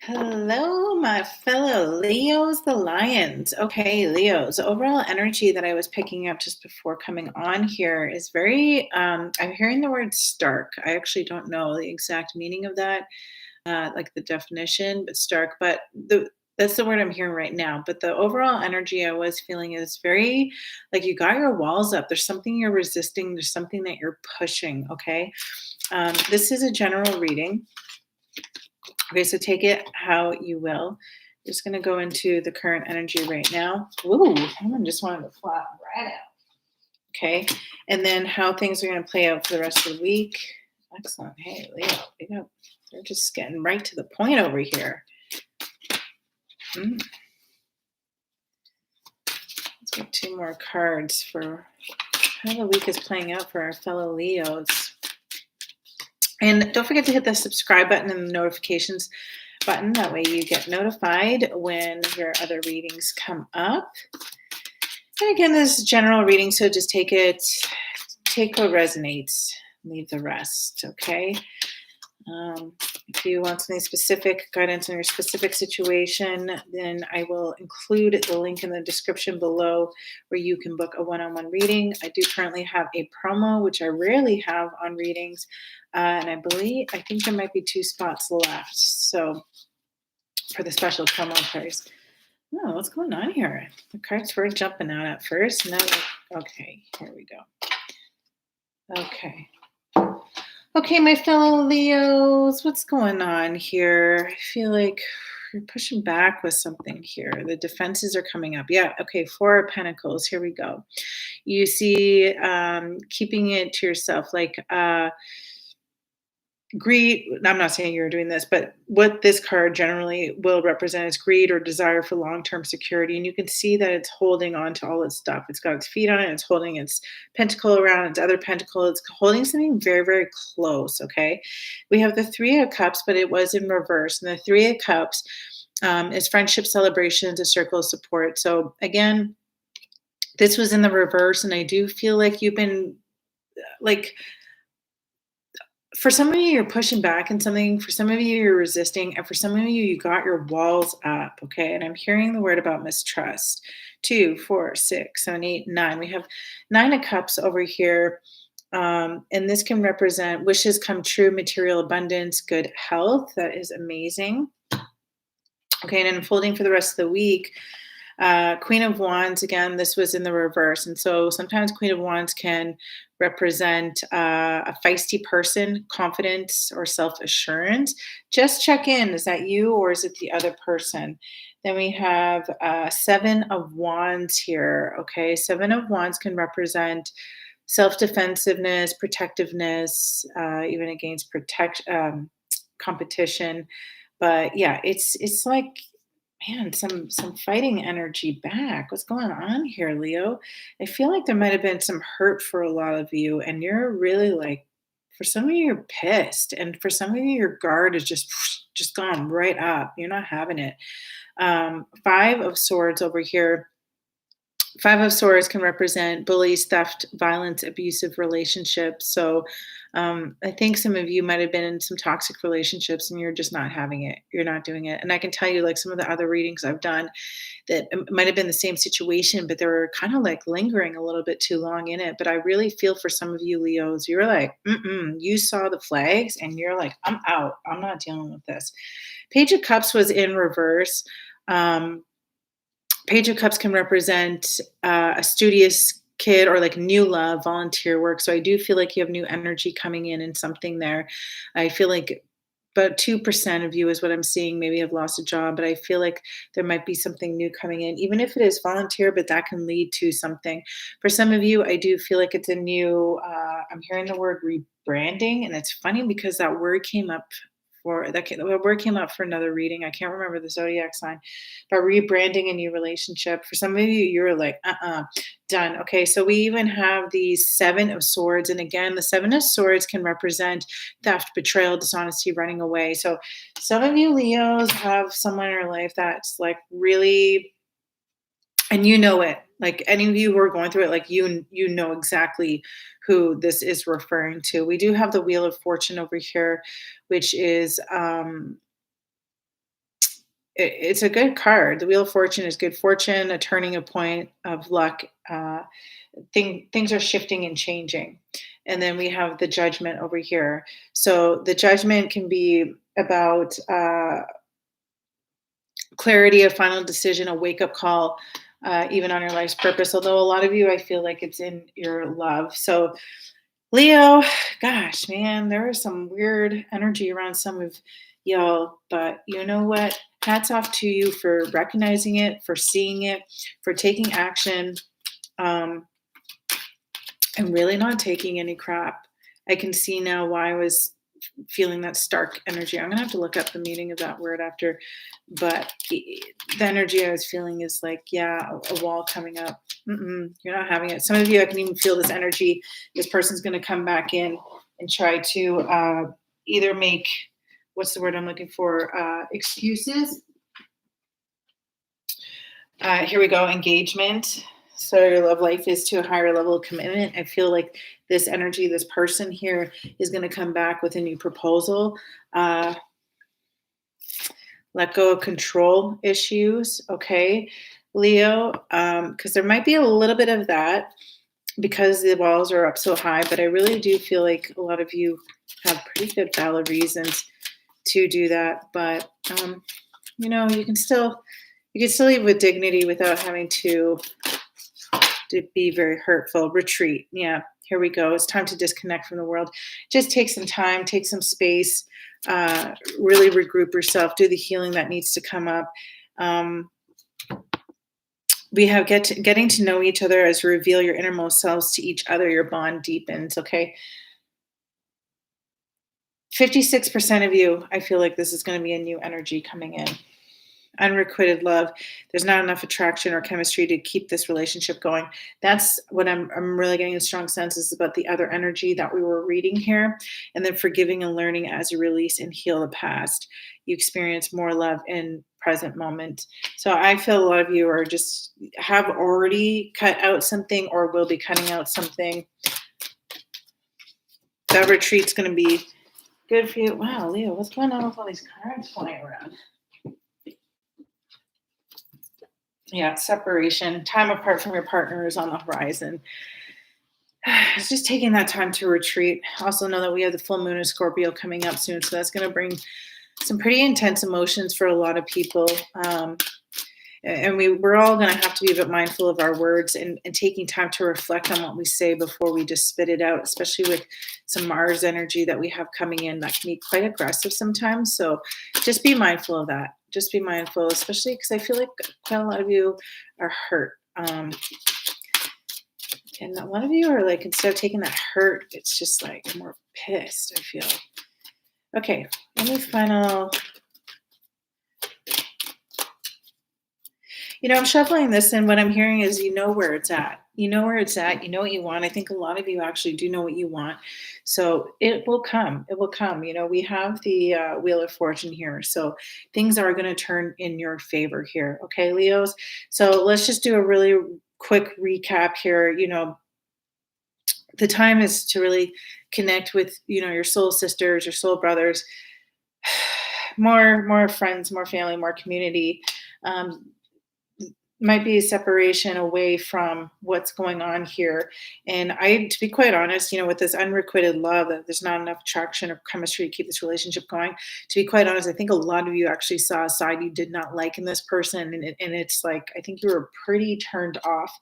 Hello, my fellow Leos, the Lions. Okay, Leos, overall energy that I was picking up just before coming on here is very, I'm hearing the word stark. I actually don't know the exact meaning of that, like the definition, but stark, but that's the word I'm hearing right now. But the overall energy I was feeling is very like you got your walls up. There's something you're resisting, there's something that you're pushing. Okay. This is a general reading. Okay, so take it how you will. Just going to go into the current energy right now. Ooh, someone just wanted to flat right out. Okay, and then how things are going to play out for the rest of the week. Excellent. Hey, Leo, they're just getting right to the point over here. Let's get two more cards for how the week is playing out for our fellow Leos. And don't forget to hit the subscribe button and the notifications button. That way you get notified when your other readings come up. And again, this is general reading, so just take what resonates, leave the rest, okay? If you want something specific, guidance on your specific situation, then I will include the link in the description below where you can book a one-on-one reading. I do currently have a promo, which I rarely have on readings, and I think there might be 2 spots left. So for the special promo price. Oh, what's going on here? The cards were jumping out at first. Now, okay, here we go. Okay, my fellow Leos, what's going on here? I feel like you're pushing back with something here. The defenses are coming up. Yeah, okay, 4 of Pentacles. Here we go. You see keeping it to yourself, like greed. I'm not saying you're doing this, but what this card generally will represent is greed or desire for long-term security. And you can see that it's holding on to all its stuff. It's got its feet on it. It's holding its pentacle around its other pentacle. It's holding something very, very close. Okay. We have the 3 of Cups, but it was in reverse. And the 3 of Cups is friendship, celebrations, a circle of support. So again, this was in the reverse. And I do feel like you've been like, for some of you, you're pushing back in something. For some of you, you're resisting. And for some of you, you got your walls up. Okay. And I'm hearing the word about mistrust. 2, 4, 6, 7, 8, 9. We have 9 of Cups over here. And this can represent wishes come true, material abundance, good health. That is amazing. Okay. And unfolding for the rest of the week. Queen of Wands, again, this was in the reverse. And so sometimes Queen of Wands can represent a feisty person, confidence, or self-assurance. Just check in. Is that you or is it the other person? Then we have 7 of Wands here. Okay, 7 of Wands can represent self-defensiveness, protectiveness, even against competition. But yeah, it's like, man, some fighting energy back. What's going on here, Leo? I feel like there might have been some hurt for a lot of you, and you're really like, for some of you, you're pissed, and for some of you, your guard is just gone right up. You're not having it. 5 of Swords over here. 5 of Swords can represent bullies, theft, violence, abusive relationships. So I think some of you might have been in some toxic relationships and you're just not having it. You're not doing it. And I can tell you, like some of the other readings I've done, that it might have been the same situation, but they were kind of like lingering a little bit too long in it. But I really feel for some of you Leos, you're like, you saw the flags and you're like, I'm out. I'm not dealing with this. Page of Cups was in reverse. Page of Cups can represent a studious kid or like new love, volunteer work. So I do feel like you have new energy coming in and something there. I feel like about 2% of you is what I'm seeing, maybe have lost a job, but I feel like there might be something new coming in, even if it is volunteer, but that can lead to something. For some of you, I do feel like it's a new, I'm hearing the word rebranding. And it's funny because that word came up the word came up for another reading. I can't remember the zodiac sign, but rebranding a new relationship. For some of you, you're like, done. Okay, so we even have the 7 of Swords. And again, the 7 of Swords can represent theft, betrayal, dishonesty, running away. So some of you Leos have someone in your life that's like really, and you know it. Like any of you who are going through it, like you know exactly who this is referring to. We do have the Wheel of Fortune over here, which is it's a good card. The Wheel of Fortune is good fortune, a turning a point of luck. Things are shifting and changing. And then we have the Judgment over here. So the Judgment can be about clarity, a final decision, a wake up call, even on your life's purpose. Although a lot of you, I feel like it's in your love. So Leo, gosh, man, there is some weird energy around some of y'all, but you know what? Hats off to you for recognizing it, for seeing it, for taking action, um, and really not taking any crap. I can see now why I was feeling that stark energy. I'm gonna have to look up the meaning of that word after, but the energy I was feeling is like, yeah, a wall coming up. You're not having it. Some of you, I can even feel this energy. This person's gonna come back in and try to either make, what's the word I'm looking for? Excuses. Here we go. Engagement. So your love life is to a higher level of commitment. I feel like this energy, this person here is going to come back with a new proposal. Let go of control issues. Okay, Leo, because there might be a little bit of that because the walls are up so high, but I really do feel like a lot of you have pretty good valid reasons to do that. But you can still leave with dignity without having to be very hurtful. Retreat. Yeah, here we go. It's time to disconnect from the world. Just take some time, take some space, really regroup yourself, do the healing that needs to come up. We have getting to know each other as you reveal your innermost selves to each other. Your bond deepens. Okay. 56% of you, I feel like this is going to be a new energy coming in. Unrequited love. There's not enough attraction or chemistry to keep this relationship going. That's what I'm really getting a strong sense is about the other energy that we were reading here. And then forgiving and learning as you release and heal the past. You experience more love in present moment. So I feel a lot of you are just have already cut out something or will be cutting out something. That retreat's going to be good for you. Wow, Leo, what's going on with all these cards flying around? Yeah, separation, time apart from your partner is on the horizon. It's just taking that time to retreat. Also know that we have the full moon of Scorpio coming up soon, so that's going to bring some pretty intense emotions for a lot of people. And we're all going to have to be a bit mindful of our words and taking time to reflect on what we say before we just spit it out, especially with some Mars energy that we have coming in that can be quite aggressive sometimes. So just be mindful of that. Just be mindful, especially because I feel like quite a lot of you are hurt. And a lot of you are like, instead of taking that hurt, it's just like more pissed, I feel. Okay, let me final. I'm shuffling this, and what I'm hearing is you know where it's at. You know where it's at. You know what you want. I think a lot of you actually do know what you want. So it will come. It will come. We have the Wheel of Fortune here. So things are going to turn in your favor here. Okay, Leos? So let's just do a really quick recap here. The time is to really connect with, your soul sisters, your soul brothers, more friends, more family, more community. Might be a separation away from what's going on here. And to be quite honest, with this unrequited love, that there's not enough attraction or chemistry to keep this relationship going. To be quite honest, I think a lot of you actually saw a side you did not like in this person. And it's like, I think you were pretty turned off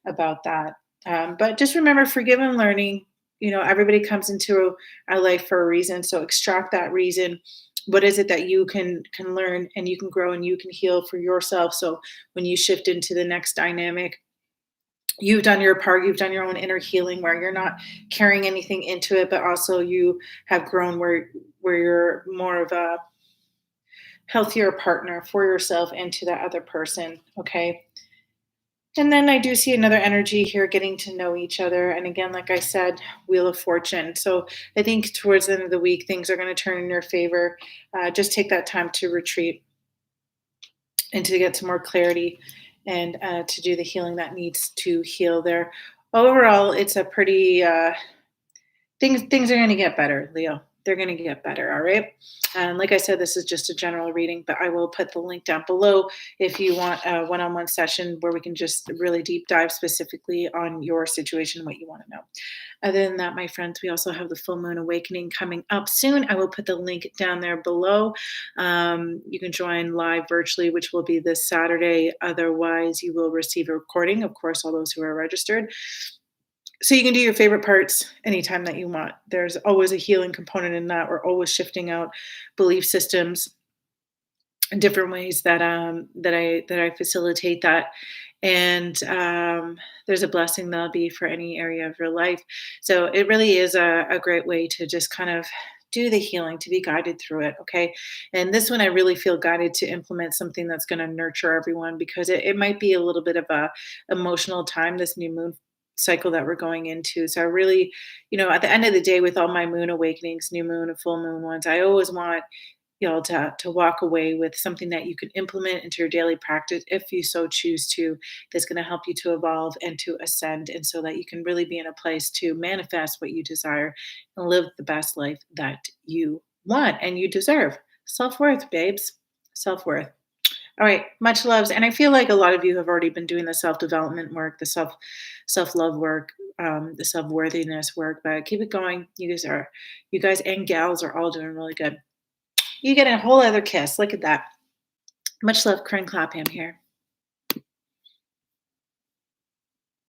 about that. But just remember, forgive and learning. Everybody comes into our life for a reason. So extract that reason. What is it that you can learn and you can grow and you can heal for yourself? So when you shift into the next dynamic, you've done your part, you've done your own inner healing where you're not carrying anything into it, but also you have grown where you're more of a healthier partner for yourself and to that other person. Okay. And then I do see another energy here, getting to know each other. And again, like I said, Wheel of Fortune. So I think towards the end of the week, things are going to turn in your favor. Just take that time to retreat and to get some more clarity and to do the healing that needs to heal there. Overall, it's a pretty, things are going to get better, Leo. They're going to get better. All right. And like I said, this is just a general reading, but I will put the link down below if you want a one-on-one session where we can just really deep dive specifically on your situation, what you want to know. Other than that, my friends, we also have the full moon awakening coming up soon. I will put the link down there below. You can join live virtually, which will be this Saturday. Otherwise, you will receive a recording, of course, all those who are registered. So you can do your favorite parts anytime that you want. There's always a healing component in that. We're always shifting out belief systems and different ways that I facilitate that. And there's a blessing that'll be for any area of your life. So it really is a great way to just kind of do the healing, to be guided through it. Okay. And this one, I really feel guided to implement something that's going to nurture everyone, because it might be a little bit of a emotional time, this new moon cycle that we're going into. So I really, at the end of the day, with all my moon awakenings, new moon and full moon ones, I always want to walk away with something that you can implement into your daily practice if you so choose to, that's going to help you to evolve and to ascend, and so that you can really be in a place to manifest what you desire and live the best life that you want and you deserve. Self-worth, babes. Self-worth. All right, much loves. And I feel like a lot of you have already been doing the self-development work, the self-love work, the self-worthiness work, but keep it going. You guys and gals are all doing really good. You get a whole other kiss. Look at that. Much love, Corinne Clapham here.